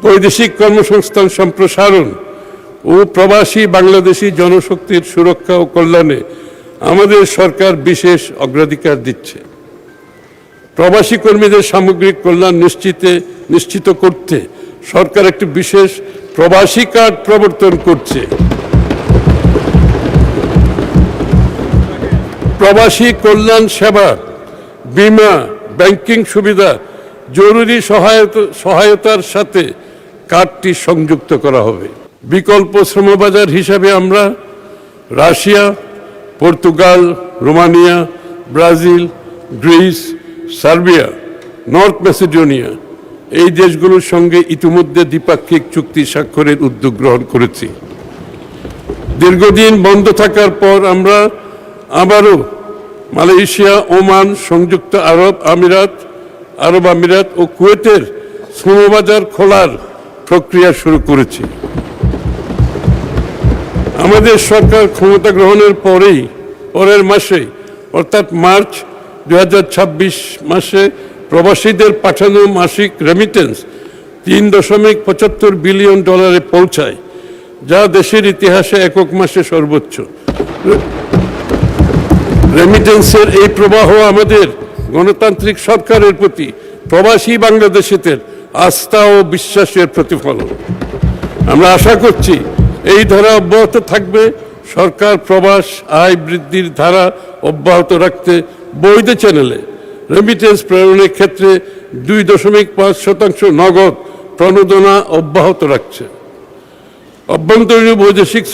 বৈদেশিক কর্মসংস্থান সম্প্রসারণ ও প্রবাসী বাংলাদেশি জনশক্তির সুরক্ষা ও কল্যাণে আমাদের সরকার বিশেষ অগ্রাধিকার দিচ্ছে। প্রবাসী কর্মীদের সামগ্রিক কল্যাণ নিশ্চিত করতে সরকার একটি বিশেষ প্রবাসী কার্ড প্রবর্তন করছে। প্রবাসী কল্যাণ সেবা, বীমা, ব্যাংকিং সুবিধা, জরুরি সহায়তার সাথে কার্ডটি সংযুক্ত করা হবে। বিকল্প শ্রমবাজার হিসাবে আমরা Russia, Portugal, Romania, Brazil, Greece, Serbia, north Macedonia এই দেশগুলোর সঙ্গে ইতিমধ্যে দ্বিপাক্ষিক চুক্তি স্বাক্ষরের উদ্যোগ গ্রহণ করেছি। দীর্ঘদিন বন্ধ থাকার পর আমরা আবারও মালয়েশিয়া, ওমান, সংযুক্ত আরব আমিরাত ও কুয়েতের শ্রমবাজার খোলার প্রক্রিয়া শুরু করেছি। আমাদের সরকার ক্ষমতা গ্রহণের পরের মাসে অর্থাৎ মার্চ 2026 মাসে প্রবাসীদের পাঠানো মাসিক রেমিটেন্স $3.75 বিলিয়ন পৌঁছায়, যা দেশের ইতিহাসে একক মাসে সর্বোচ্চ। রেমিটেন্সের এই প্রবাহ আমাদের গণতান্ত্রিক সরকারের প্রতি প্রবাসী বাংলাদেশিদের আস্থা ও বিশ্বাসের প্রতিফলন। আমরা আশা করছি এই ধারা অব্যাহত থাকবে। সরকার প্রবাস আয় বৃদ্ধির ধারা অব্যাহত রাখতে বৈধ চ্যানেলে রেমিটেন্স প্রেরণের ক্ষেত্রে 2.5% নগদ প্রণোদনা অব্যাহত রাখছে। অভ্যন্তরীণ বৈদেশিক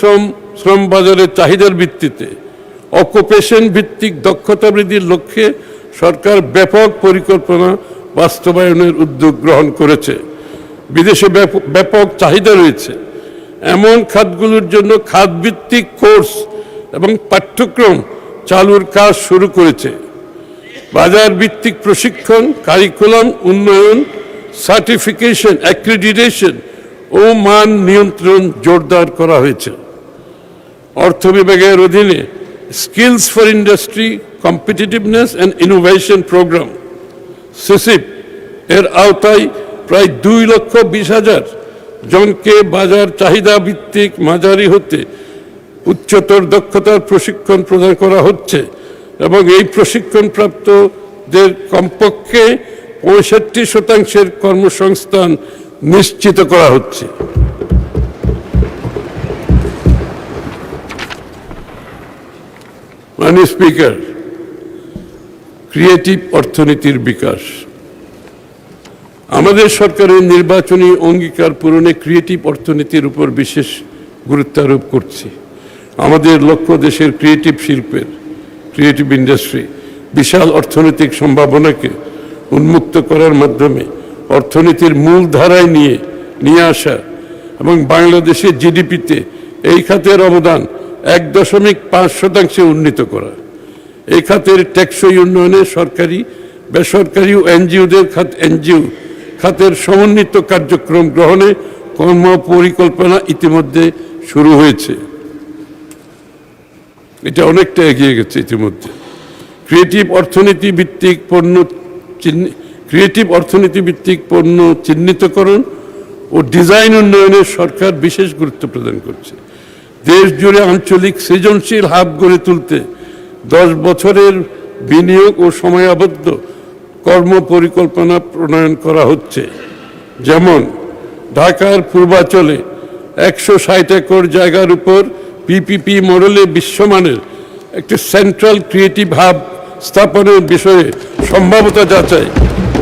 শ্রম বাজারের চাহিদার ভিত্তিতে অকুপেশন ভিত্তিক দক্ষতা বৃদ্ধির লক্ষ্যে সরকার ব্যাপক পরিকল্পনা বাস্তবায়নের উদ্যোগ গ্রহণ করেছে। বিদেশে ব্যাপক চাহিদা রয়েছে এমন খাতগুলোর জন্য খাতভিত্তিক কোর্স এবং পাঠ্যক্রম চালুর কাজ শুরু করেছে। বাজার ভিত্তিক প্রশিক্ষণ, কারিকুলাম উন্নয়ন, সার্টিফিকেশন, অ্যাক্রিডিটেশন ও মান নিয়ন্ত্রণ জোরদার করা হয়েছে। অর্থ বিভাগের অধীনে skills for industry, competitiveness and innovation programme SICIP এর আওতায় প্রায় 2,20,000 জনকে বাজার চাহিদা ভিত্তিক মাঝারি হতে উচ্চতর দক্ষতার প্রশিক্ষণ প্রদান করা হচ্ছে এবং এই প্রশিক্ষণপ্রাপ্তদের কমপক্ষে 65% কর্মসংস্থান নিশ্চিত করা হচ্ছে। মাননীয় স্পিকার, ক্রিয়েটিভ অর্থনীতির বিকাশ। আমাদের সরকারের নির্বাচনী অঙ্গীকার পূরণে ক্রিয়েটিভ অর্থনীতির উপর বিশেষ গুরুত্ব আরোপ করছি। আমাদের লক্ষ্য দেশের ক্রিয়েটিভ শিল্পের, ক্রিয়েটিভ ইন্ডাস্ট্রি বিশাল অর্থনৈতিক সম্ভাবনাকে উন্মুক্ত করার মাধ্যমে অর্থনীতির মূল ধারায় নিয়ে আসা এবং বাংলাদেশের জিডিপিতে এই খাতের অবদান 1.5% উন্নীত করা। এই খাতের টেকসই উন্নয়নে সরকারি, বেসরকারি ও এনজিও খাতের সমন্বিত কার্যক্রম গ্রহণে কর্মপরিকল্পনা ইতিমধ্যে শুরু হয়েছে। এটা অনেকটা এগিয়ে গেছে ইতিমধ্যে। ক্রিয়েটিভ অর্থনীতি ভিত্তিক পণ্য চিহ্নিতকরণ ও ডিজাইন উন্নয়নে সরকার বিশেষ গুরুত্ব প্রদান করছে। দেশ জুড়ে আঞ্চলিক সৃজনশীল হাব গড়ে তুলতে 10 বছরের বিনিয়োগ ও সময়াবদ্ধ কর্মপরিকল্পনা প্রণয়ন করা হচ্ছে। যেমন ঢাকার পূর্বাঞ্চলে 160 একর জায়গার উপর পিপিপি মডেলে বিশ্বমানের একটি সেন্ট্রাল ক্রিয়েটিভ হাব স্থাপনের বিষয়ে সম্ভাব্যতা যাচাই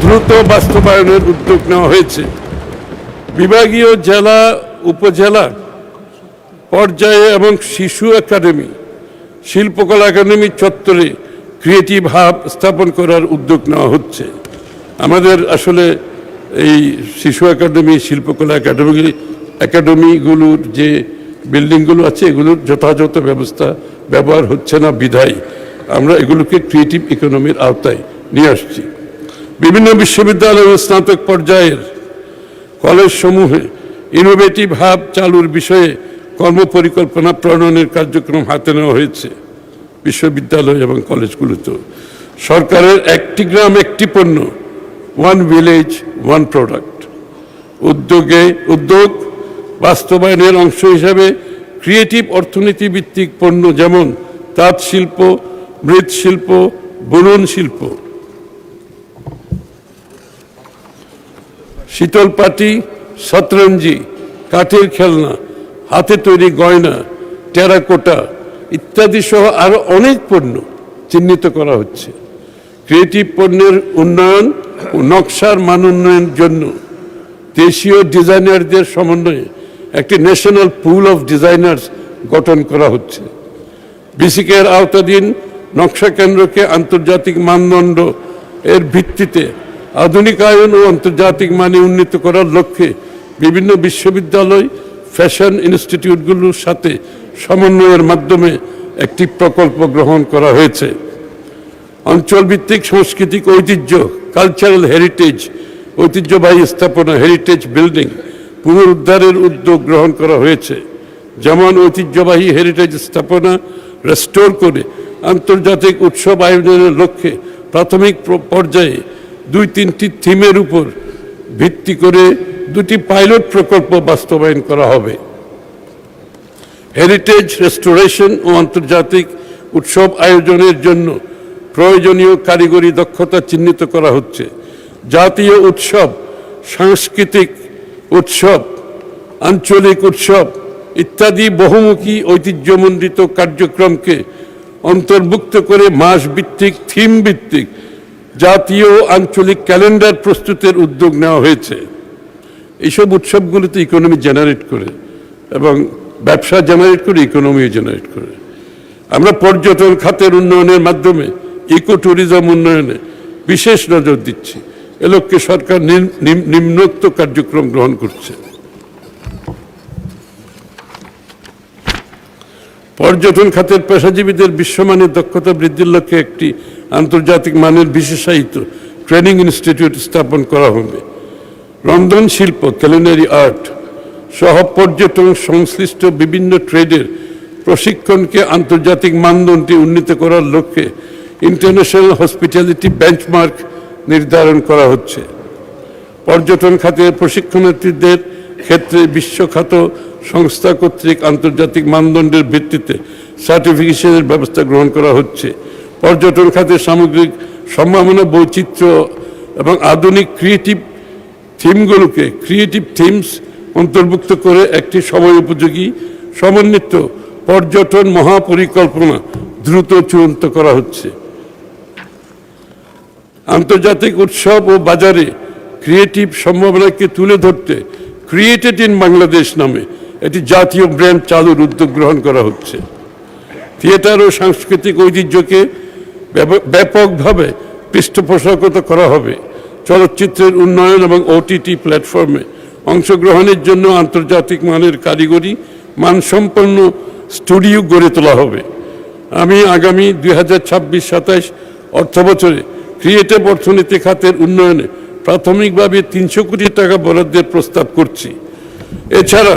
দ্রুত বাস্তবায়নের উদ্যোগ নেওয়া হয়েছে। বিভাগীয়, জেলা, উপজেলা পর্যায়ে এবং শিশু একাডেমি, শিল্পকলা একাডেমি চত্বরে ক্রিয়েটিভ হাব স্থাপন করার উদ্যোগ নেওয়া হচ্ছে। আমাদের আসলে এই শিশু একাডেমি, শিল্পকলা একাডেমিগুলোর যে বিল্ডিংগুলো আছে এগুলোর যথাযথ ব্যবহার হচ্ছে না বিধায় আমরা এগুলোকে ক্রিয়েটিভ ইকোনমির আওতায় নিয়ে আসছি। বিভিন্ন বিশ্ববিদ্যালয় ও স্নাতক পর্যায়ের কলেজ সমূহে ইনোভেটিভ হাব চালুর বিষয়ে কর্মপরিকল্পনা প্রণয়নের কার্যক্রম হাতে নেওয়া হয়েছে। বিশ্ববিদ্যালয় এবং কলেজগুলোতে সরকারের একটি গ্রাম একটি পণ্য, ওয়ান ভিলেজ ওয়ান প্রোডাক্ট উদ্যোগ বাস্তবায়নের অংশ হিসাবে ক্রিয়েটিভ অর্থনীতি ভিত্তিক পণ্য যেমন তাঁত শিল্প, মৃৎশিল্প, বুনন শিল্প, শীতল পাটি, শতরঞ্জি, কাঠের খেলনা, হাতে তৈরি গয়না, টেরাকোটা ইত্যাদি সহ আরো অনেক পণ্য চিহ্নিত করা হচ্ছে। ক্রিয়েটিভ পণ্যের উন্নয়ন ও নকশার মান উন্নয়নের জন্য দেশীয় ডিজাইনারদের সমন্বয়ে একটি ন্যাশনাল পুল অফ ডিজাইনার্স গঠন করা হচ্ছে। বিসিকের আওতাধীন নকশা কেন্দ্রকে আন্তর্জাতিক মানদণ্ড এর ভিত্তিতে আধুনিকায়ন ও আন্তর্জাতিক মানে উন্নীত করার লক্ষ্যে বিভিন্ন বিশ্ববিদ্যালয়, ফ্যাশন ইনস্টিটিউটগুলোর সাথে সমন্বয়ের মাধ্যমে একটি প্রকল্প গ্রহণ করা হয়েছে। অঞ্চলভিত্তিক সাংস্কৃতিক ঐতিহ্য, কালচারাল হেরিটেজ, ঐতিহ্যবাহী স্থাপনা, হেরিটেজ বিল্ডিং পুনরুদ্ধারের উদ্যোগ গ্রহণ করা হয়েছে। যেমন ঐতিহ্যবাহী হেরিটেজ স্থাপনা রেস্টোর করে আন্তর্জাতিক উৎসব আয়োজনের লক্ষ্যে প্রাথমিক পর্যায়ে 2-3টি থিমের উপর ভিত্তি করে 2টি পাইলট প্রকল্প বাস্তবায়ন করা হবে। হেরিটেজ রেস্টোরেশন ও আন্তর্জাতিক উৎসব আয়োজনের জন্য প্রয়োজনীয় কারিগরি দক্ষতা চিহ্নিত করা হচ্ছে। জাতীয় উৎসব, সাংস্কৃতিক উৎসব, আঞ্চলিক উৎসব ইত্যাদি বহুমুখী ঐতিহ্যমণ্ডিত কার্যক্রমকে অন্তর্ভুক্ত করে মাস ভিত্তিক, থিম ভিত্তিক জাতীয় আঞ্চলিক ক্যালেন্ডার প্রস্তুতের উদ্যোগ নেওয়া হয়েছে। এইসব উৎসবগুলোতে ইকোনমি জেনারেট করে এবং ব্যবসা জেনারেট করে, ইকোনমিও জেনারেট করে। আমরা পর্যটন খাতের উন্নয়নের মাধ্যমে ইকো ট্যুরিজম উন্নয়নে বিশেষ নজর দিচ্ছি। এ লক্ষ্যে সরকার নিম্নোক্ত কার্যক্রম গ্রহণ করছে। পর্যটন খাতের পেশাজীবীদের বিশ্বমানের দক্ষতা বৃদ্ধির লক্ষ্যে একটি আন্তর্জাতিক মানের বিশেষায়িত ট্রেনিং ইনস্টিটিউট স্থাপন করা হবে। রন্ধন শিল্প, কুলিনারি আর্ট সহ পর্যটন সংশ্লিষ্ট বিভিন্ন ট্রেডের প্রশিক্ষণকে আন্তর্জাতিক মানদণ্ডে উন্নীত করার লক্ষ্যে ইন্টারন্যাশনাল হসপিটালিটি বেঞ্চমার্ক নির্ধারণ করা হচ্ছে। পর্যটন খাতের প্রশিক্ষণার্থীদের ক্ষেত্রে বিশ্বখ্যাত সংস্থা কর্তৃক আন্তর্জাতিক মানদণ্ডের ভিত্তিতে সার্টিফিকেশনের ব্যবস্থা গ্রহণ করা হচ্ছে। পর্যটন খাতের সামগ্রিক সম্ভাবনা, বৈচিত্র্য এবং আধুনিক ক্রিয়েটিভ থিমগুলোকে ক্রিয়েটিভ থিমস অন্তর্ভুক্ত করে একটি সময়োপযোগী সমন্বিত পর্যটন মহাপরিকল্পনা দ্রুত চূড়ান্ত করা হচ্ছে। আন্তর্জাতিক উৎসব ও বাজারে ক্রিয়েটিভ সম্ভাবনাকে তুলে ধরতে ক্রিয়েটেড ইন বাংলাদেশ নামে একটি জাতীয় ব্র্যান্ড চালুর উদ্যোগ গ্রহণ করা হচ্ছে। থিয়েটার ও সাংস্কৃতিক ঐতিহ্যকে ব্যাপকভাবে পৃষ্ঠপোষকতা করা হবে। চলচ্চিত্রের উন্নয়ন এবং OTT প্ল্যাটফর্মে অংশগ্রহণের জন্য আন্তর্জাতিক মানের কারিগরি মানসম্পন্ন স্টুডিও গড়ে তোলা হবে। আমি আগামী 2026-27 অর্থবছরে ক্রিয়েটিভ অর্থনীতি খাতের উন্নয়নে প্রাথমিকভাবে 300 কোটি টাকা বরাদ্দের প্রস্তাব করছি। এছাড়া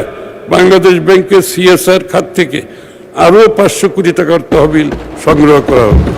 বাংলাদেশ ব্যাংকের CSR খাত থেকে আরও 500 কোটি টাকার তহবিল সংগ্রহ করা হবে।